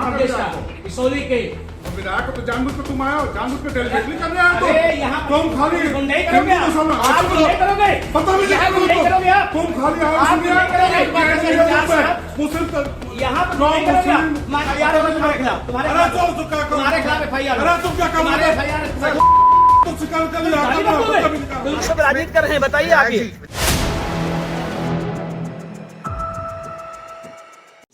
प्रदेश का इसौली के विधायक को तो जानबूझ के तुम आए हो, जानबूझ के डेलीगेटली कर रहे हो अरे यहाँ तुम खाली नहीं करोगे आप नहीं करोगे पता भी नहीं करोगे आप तुम खाली आओ आप नहीं करोगे मुस्लिम यहाँ पर नहीं करोगे आप यार तुम्हारे खिलाफ तुम्हारे खिलाफ एफआईआर अरे तुम क्या कर तुम्हारे रहे एफआईआर हो तुम शिकार कर लिया तुम सब राजनीति कर रहे हैं बताइए आप ये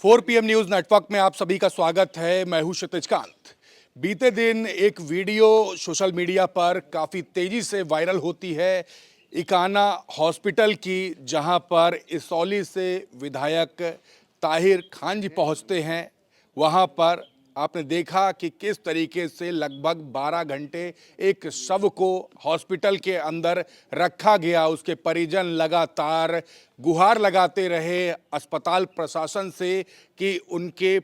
4 PM न्यूज नेटवर्क में आप सभी का स्वागत है। मैं हूं क्षितिज कांत। बीते दिन एक वीडियो सोशल मीडिया पर काफ़ी तेजी से वायरल होती है इकाना हॉस्पिटल की, जहां पर इसौली से विधायक ताहिर खान जी पहुंचते हैं। वहां पर आपने देखा कि किस तरीके से लगभग 12 घंटे एक शव को हॉस्पिटल के अंदर रखा गया। उसके परिजन लगातार गुहार लगाते रहे अस्पताल प्रशासन से कि उनके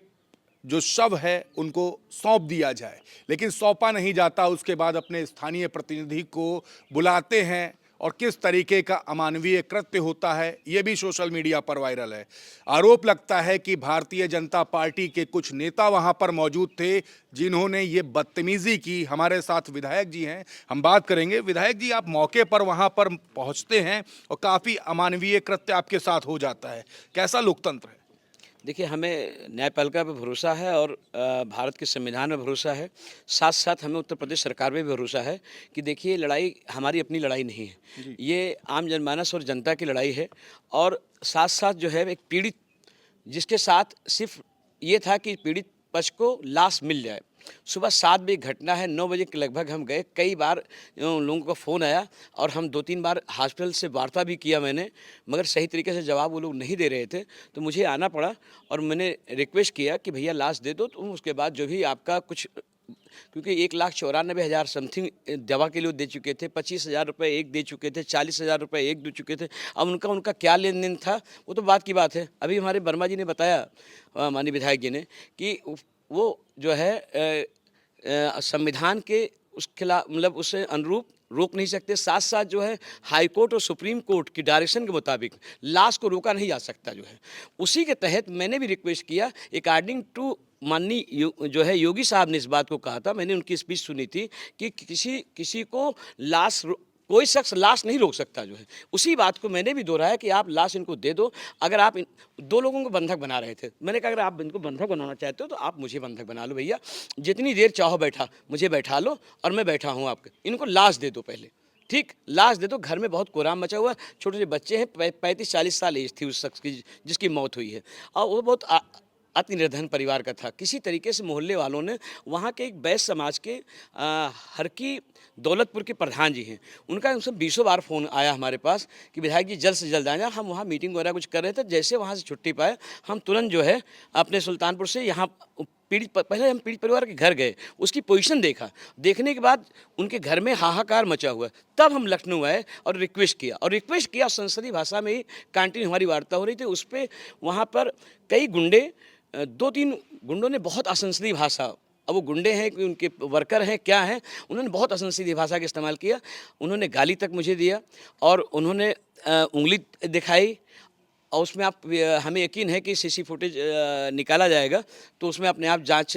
जो शव है उनको सौंप दिया जाए, लेकिन सौंपा नहीं जाता। उसके बाद अपने स्थानीय प्रतिनिधि को बुलाते हैं और किस तरीके का अमानवीय कृत्य होता है ये भी सोशल मीडिया पर वायरल है। आरोप लगता है कि भारतीय जनता पार्टी के कुछ नेता वहां पर मौजूद थे जिन्होंने ये बदतमीजी की। हमारे साथ विधायक जी हैं, हम बात करेंगे। विधायक जी, आप मौके पर वहां पर पहुंचते हैं और काफ़ी अमानवीय कृत्य आपके साथ हो जाता है, कैसा लोकतंत्र है? देखिए, हमें न्यायपालिका पे भरोसा है और भारत के संविधान में भरोसा है। साथ साथ हमें उत्तर प्रदेश सरकार में भी भरोसा है कि देखिए, लड़ाई हमारी अपनी लड़ाई नहीं है, ये आम जनमानस और जनता की लड़ाई है। और साथ साथ जो है एक पीड़ित, जिसके साथ सिर्फ ये था कि पीड़ित पक्ष को लाश मिल जाए। सुबह 7 बजे घटना है, 9 बजे के लगभग हम गए। कई बार लोगों का फ़ोन आया और हम 2-3 बार हॉस्पिटल से वार्ता भी किया मैंने, मगर सही तरीके से जवाब वो लोग नहीं दे रहे थे। तो मुझे आना पड़ा और मैंने रिक्वेस्ट किया कि भैया लाश दे दो तुम, उसके बाद जो भी आपका कुछ, क्योंकि 1,94,000 समथिंग दवा के लिए दे चुके थे, 25,000 रुपये एक दे चुके थे, 40,000 रुपये एक दे चुके थे। अब उनका क्या लेन देन था वो तो बात की बात है। अभी हमारे वर्मा जी ने बताया, माननीय विधायक जी ने, कि वो जो है संविधान के उस खिलाफ, मतलब उससे अनुरूप रोक नहीं सकते। साथ साथ जो है हाई कोर्ट और सुप्रीम कोर्ट की डायरेक्शन के मुताबिक लाश को रोका नहीं जा सकता जो है। उसी के तहत मैंने भी रिक्वेस्ट किया, अकॉर्डिंग टू माननीय जो है योगी साहब ने इस बात को कहा था, मैंने उनकी स्पीच सुनी थी कि किसी को कोई शख्स लाश नहीं रोक सकता जो है। उसी बात को मैंने भी दोहराया कि आप लाश इनको दे दो। अगर आप 2 लोगों को बंधक बना रहे थे, मैंने कहा अगर आप इनको बंधक बनाना चाहते हो तो आप मुझे बंधक बना लो भैया, जितनी देर चाहो मुझे बैठा लो और मैं बैठा हूँ आपके। इनको लाश दे दो पहले, ठीक, लाश दे दो। घर में बहुत कोहराम मचा हुआ, छोटे छोटे बच्चे हैं, 35-40 साल एज थी उस शख्स की जिसकी मौत हुई है, और वो बहुत अति निर्धन परिवार का था। किसी तरीके से मोहल्ले वालों ने, वहाँ के एक बैस समाज के हरकी दौलतपुर के प्रधान जी हैं, उनका उनसे 20 बार फ़ोन आया हमारे पास कि विधायक जी जल्द से जल्द आ जाए। हम वहाँ मीटिंग वगैरह कुछ कर रहे थे, जैसे वहाँ से छुट्टी पाए हम तुरंत जो है अपने सुल्तानपुर से यहाँ पहले हम पीड़ित परिवार के घर गए, उसकी पोजीशन देखा। देखने के बाद उनके घर में हाहाकार मचा हुआ, तब हम लखनऊ आए और रिक्वेस्ट किया संसदीय भाषा में ही कैंटीन हमारी वार्ता हो रही थी। उस पर वहाँ पर कई गुंडे, 2-3 गुंडों ने बहुत असंसदीय भाषा, अब वो गुंडे हैं कि उनके वर्कर हैं क्या हैं, उन्होंने बहुत असंसदीय भाषा का इस्तेमाल किया। उन्होंने गाली तक मुझे दिया और उन्होंने उंगली दिखाई। और उसमें हमें यकीन है कि सीसी फुटेज निकाला जाएगा तो उसमें अपने आप जांच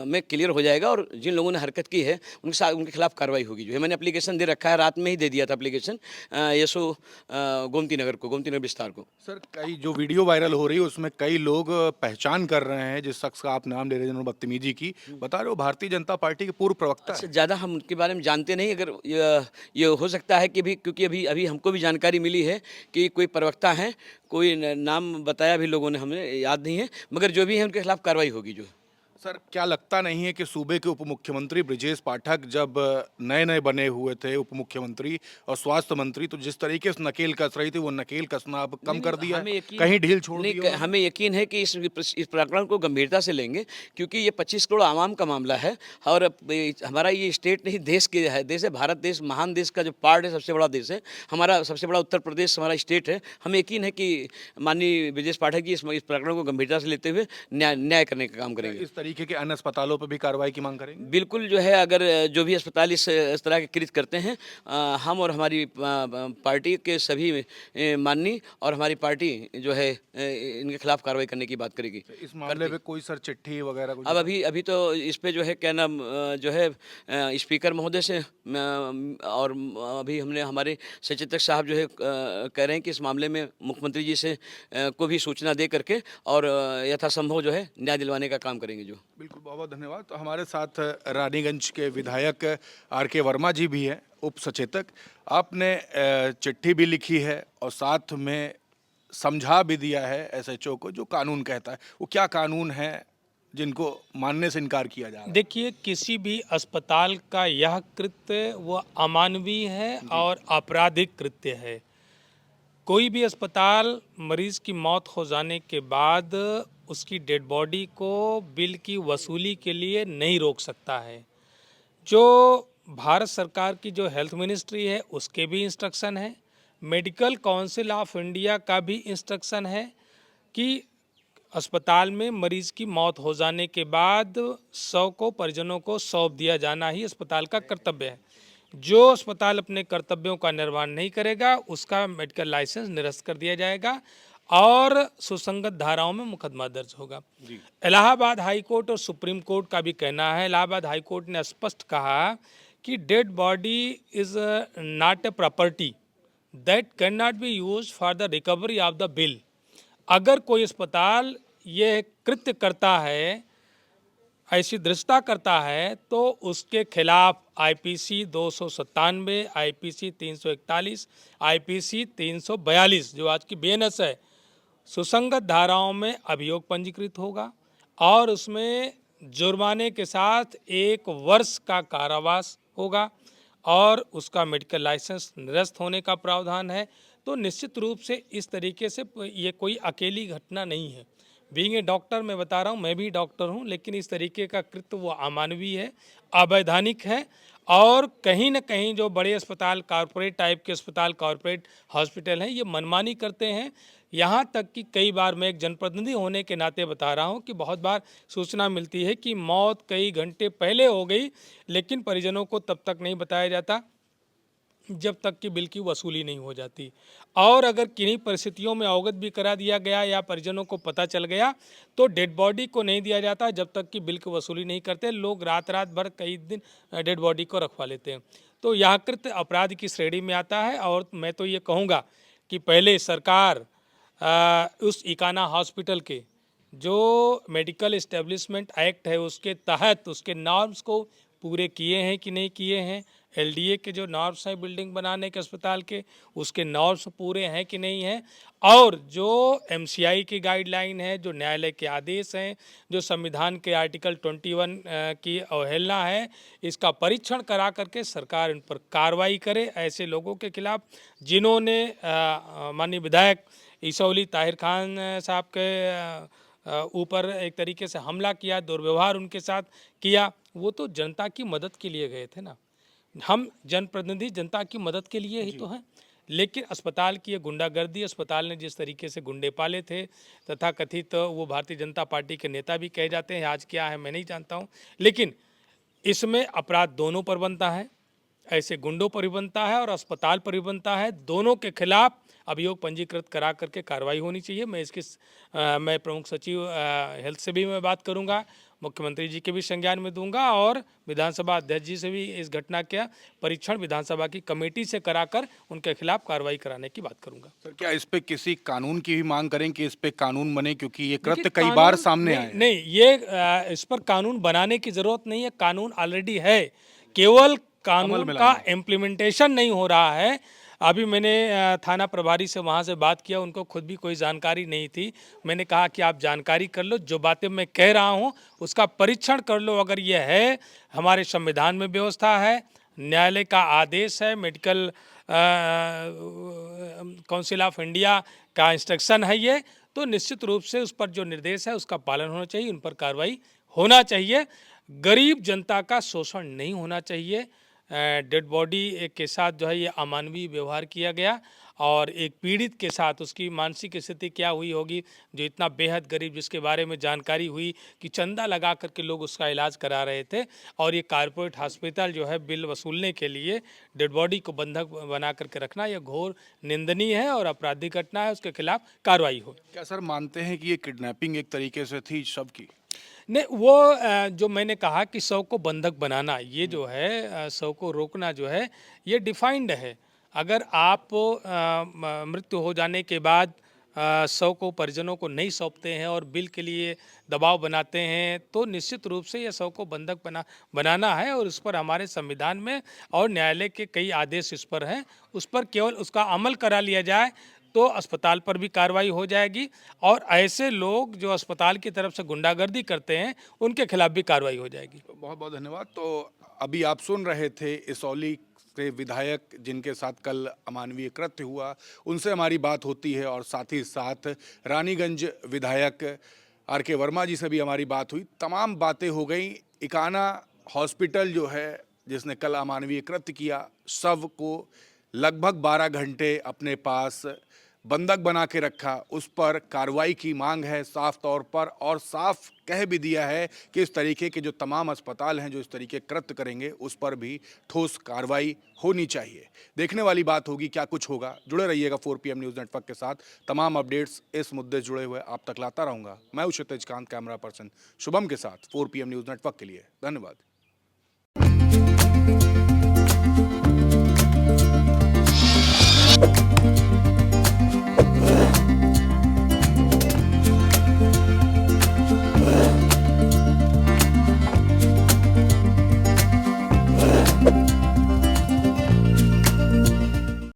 में क्लियर हो जाएगा और जिन लोगों ने हरकत की है उनके खिलाफ कार्रवाई होगी। जो है मैंने एप्लीकेशन दे रखा है, रात में ही दे दिया था एप्लीकेशन यशो गोमती नगर विस्तार को। सर, कई जो वीडियो वायरल हो रही है उसमें कई लोग पहचान कर रहे हैं जिस शख्स का आप नाम ले रहे हैं जिन्होंने बदतमीजी की, बता रहे हो भारतीय जनता पार्टी के पूर्व प्रवक्ता है। ज़्यादा हम उनके बारे में जानते नहीं, अगर ये हो सकता है कि भी, क्योंकि अभी हमको भी जानकारी मिली है कि कोई प्रवक्ता हैं, कोई नाम बताया भी लोगों ने, हमें याद नहीं है, मगर जो भी है उनके खिलाफ कार्रवाई होगी। जो सर, क्या लगता नहीं है कि सूबे के उप मुख्यमंत्री ब्रजेश पाठक जब नए बने हुए थे उप मुख्यमंत्री और स्वास्थ्य मंत्री, तो जिस तरीके से नकेल कस रही थी वो नकेल कसना अब कम कर दिया, कहीं ढील छोड़ दी? हमें यकीन है कि इस प्रकरण को गंभीरता से लेंगे, क्योंकि ये 25 करोड़ आवाम का मामला है और हमारा ये स्टेट नहीं देश है, भारत देश महान देश का जो पार्ट है, सबसे बड़ा देश है हमारा, सबसे बड़ा उत्तर प्रदेश हमारा स्टेट है। हमें यकीन है कि माननीय ब्रजेश पाठक जी इस प्रकरण को गंभीरता से लेते हुए न्याय करने का काम करेंगे। इस तरीके के अन्य अस्पतालों पर भी कार्रवाई की मांग करेंगे? बिल्कुल जो है, अगर जो भी अस्पताल इस तरह के कृत्य करते हैं, हम और हमारी पार्टी के सभी माननीय और हमारी पार्टी जो है इनके खिलाफ कार्रवाई करने की बात करेगी। इस मामले पे कोई सर चिट्ठी वगैरह कुछ? अब अभी तो इस पे जो है क्या नाम जो है स्पीकर महोदय से और अभी हमने हमारे सचेतक साहब जो है कह रहे हैं कि इस मामले में मुख्यमंत्री जी से को भी सूचना दे करके और यथासंभव जो है न्याय दिलवाने का काम करेंगे जो। बिल्कुल, बहुत बहुत धन्यवाद। तो हमारे साथ रानीगंज के विधायक आर.के. वर्मा जी भी हैं, उप सचेतक। आपने चिट्ठी भी लिखी है और साथ में समझा भी दिया है एसएचओ को जो कानून कहता है। वो क्या कानून है जिनको मानने से इनकार किया जा रहा है? देखिए, किसी भी अस्पताल का यह कृत्य वो अमानवीय है और आपराधिक कृत्य है। कोई भी अस्पताल मरीज की मौत हो जाने के बाद उसकी डेड बॉडी को बिल की वसूली के लिए नहीं रोक सकता है। जो भारत सरकार की जो हेल्थ मिनिस्ट्री है उसके भी इंस्ट्रक्शन है, मेडिकल काउंसिल ऑफ इंडिया का भी इंस्ट्रक्शन है कि अस्पताल में मरीज की मौत हो जाने के बाद शव को परिजनों को सौंप दिया जाना ही अस्पताल का कर्तव्य है। जो अस्पताल अपने कर्तव्यों का निर्वहन नहीं करेगा उसका मेडिकल लाइसेंस निरस्त कर दिया जाएगा और सुसंगत धाराओं में मुकदमा दर्ज होगा। इलाहाबाद हाई कोर्ट और सुप्रीम कोर्ट का भी कहना है, इलाहाबाद हाई कोर्ट ने स्पष्ट कहा कि dead body is not a property that can not be use for the recovery of the bill. अगर कोई अस्पताल ये कृत्य करता है, ऐसी दृष्टता करता है, तो उसके खिलाफ आईपीसी 297, आईपीसी 341, आईपीसी 342 जो आज की बीएनएस है, सुसंगत धाराओं में अभियोग पंजीकृत होगा और उसमें जुर्माने के साथ 1 वर्ष का कारावास होगा और उसका मेडिकल लाइसेंस निरस्त होने का प्रावधान है। तो निश्चित रूप से इस तरीके से ये कोई अकेली घटना नहीं है। बीइंग ए डॉक्टर मैं बता रहा हूँ, मैं भी डॉक्टर हूँ, लेकिन इस तरीके का कृत्य वो अमानवीय है, अवैधानिक है और कहीं ना कहीं जो बड़े अस्पताल, कॉरपोरेट टाइप के अस्पताल, कॉरपोरेट हॉस्पिटल हैं, ये मनमानी करते हैं। यहाँ तक कि कई बार मैं एक जनप्रतिनिधि होने के नाते बता रहा हूँ कि बहुत बार सूचना मिलती है कि मौत कई घंटे पहले हो गई, लेकिन परिजनों को तब तक नहीं बताया जाता जब तक कि बिल की वसूली नहीं हो जाती। और अगर किन्हीं परिस्थितियों में अवगत भी करा दिया गया या परिजनों को पता चल गया तो डेड बॉडी को नहीं दिया जाता जब तक कि बिल की वसूली नहीं करते। लोग रात भर कई दिन डेड बॉडी को रखवा लेते हैं। तो यह कृत्य अपराध की श्रेणी में आता है और मैं तो ये कहूँगा कि पहले सरकार उस इकाना हॉस्पिटल के जो मेडिकल इस्टेब्लिशमेंट एक्ट है उसके तहत उसके नॉर्म्स को पूरे किए हैं कि नहीं किए हैं, एलडीए के जो नॉर्म्स हैं बिल्डिंग बनाने के अस्पताल के उसके नॉर्म्स पूरे हैं कि नहीं हैं, और जो एमसीआई की गाइडलाइन है, जो न्यायालय के आदेश हैं, जो संविधान के आर्टिकल 21 की अवहेलना है, इसका परीक्षण करा करके सरकार इन पर कार्रवाई करे। ऐसे लोगों के खिलाफ जिन्होंने माननीय विधायक इसौली ताहिर खान साहब के ऊपर एक तरीके से हमला किया, दुर्व्यवहार उनके साथ किया, वो तो जनता की मदद के लिए गए थे ना। हम जनप्रतिनिधि जनता की मदद के लिए ही तो हैं। लेकिन अस्पताल की ये गुंडागर्दी, अस्पताल ने जिस तरीके से गुंडे पाले थे तथा कथित वो भारतीय जनता पार्टी के नेता भी कहे जाते हैं, आज क्या है मैं नहीं जानता हूँ, लेकिन इसमें अपराध दोनों पर बनता है, ऐसे गुंडों पर भी बनता है और अस्पताल पर भी बनता है। दोनों के खिलाफ अभियोग पंजीकृत करा करके कार्रवाई होनी चाहिए। मैं प्रमुख सचिव हेल्थ से भी मैं बात करूंगा, मुख्यमंत्री जी के भी संज्ञान में दूंगा और विधानसभा अध्यक्ष जी से भी इस घटना का परीक्षण विधानसभा की कमेटी से कराकर उनके खिलाफ कार्रवाई कराने की बात करूंगा। सर, क्या इस पे किसी कानून की भी मांग करें कि इस पे कानून बने, क्योंकि ये कृत्य कई बार सामने आए? नहीं, ये इस पर कानून बनाने की जरूरत नहीं है, कानून ऑलरेडी है, केवल कानून का इम्प्लीमेंटेशन नहीं हो रहा है। अभी मैंने थाना प्रभारी से वहाँ से बात किया, उनको खुद भी कोई जानकारी नहीं थी। मैंने कहा कि आप जानकारी कर लो, जो बातें मैं कह रहा हूँ उसका परीक्षण कर लो, अगर ये है, हमारे संविधान में व्यवस्था है, न्यायालय का आदेश है, मेडिकल काउंसिल ऑफ इंडिया का इंस्ट्रक्शन है ये, तो निश्चित रूप से उस पर जो निर्देश है उसका पालन होना चाहिए, उन पर कार्रवाई होना चाहिए। गरीब जनता का शोषण नहीं होना चाहिए। डेड बॉडी के साथ जो है ये अमानवीय व्यवहार किया गया और एक पीड़ित के साथ उसकी मानसिक स्थिति क्या हुई होगी, जो इतना बेहद गरीब, जिसके बारे में जानकारी हुई कि चंदा लगा करके लोग उसका इलाज करा रहे थे, और ये कारपोरेट हॉस्पिटल जो है बिल वसूलने के लिए डेड बॉडी को बंधक बना करके रखना, यह घोर निंदनीय है और आपराधिक घटना है, उसके खिलाफ कार्रवाई हो। क्या सर मानते हैं कि ये किडनैपिंग एक तरीके से थी शव की? नहीं, वो जो मैंने कहा कि शव को बंधक बनाना, ये जो है शव को रोकना जो है, ये डिफाइंड है। अगर आप मृत्यु हो जाने के बाद शव को परिजनों को नहीं सौंपते हैं और बिल के लिए दबाव बनाते हैं, तो निश्चित रूप से यह शव को बंधक बनाना है, और उस पर हमारे संविधान में और न्यायालय के कई आदेश इस पर हैं। उस पर केवल उसका अमल करा लिया जाए तो अस्पताल पर भी कार्रवाई हो जाएगी, और ऐसे लोग जो अस्पताल की तरफ से गुंडागर्दी करते हैं उनके खिलाफ भी कार्रवाई हो जाएगी। बहुत बहुत धन्यवाद। तो अभी आप सुन रहे थे इसौली के विधायक जिनके साथ कल अमानवीय कृत्य हुआ, उनसे हमारी बात होती है, और साथ ही साथ रानीगंज विधायक आर.के. वर्मा जी से भी हमारी बात हुई। तमाम बातें हो गई। इकाना हॉस्पिटल जो है जिसने कल अमानवीय कृत्य किया, शव को लगभग 12 घंटे अपने पास बंधक बना के रखा, उस पर कार्रवाई की मांग है साफ तौर पर, और साफ कह भी दिया है कि इस तरीके के जो तमाम अस्पताल हैं जो इस तरीके कृत्य करेंगे उस पर भी ठोस कार्रवाई होनी चाहिए। देखने वाली बात होगी क्या कुछ होगा। जुड़े रहिएगा 4 PM न्यूज़ नेटवर्क के साथ। तमाम अपडेट्स इस मुद्दे से जुड़े हुए आप तक लाता रहूँगा। मैं हूँ क्षितिज कांत, कैमरा पर्सन शुभम के साथ 4 PM न्यूज़ नेटवर्क के लिए। धन्यवाद।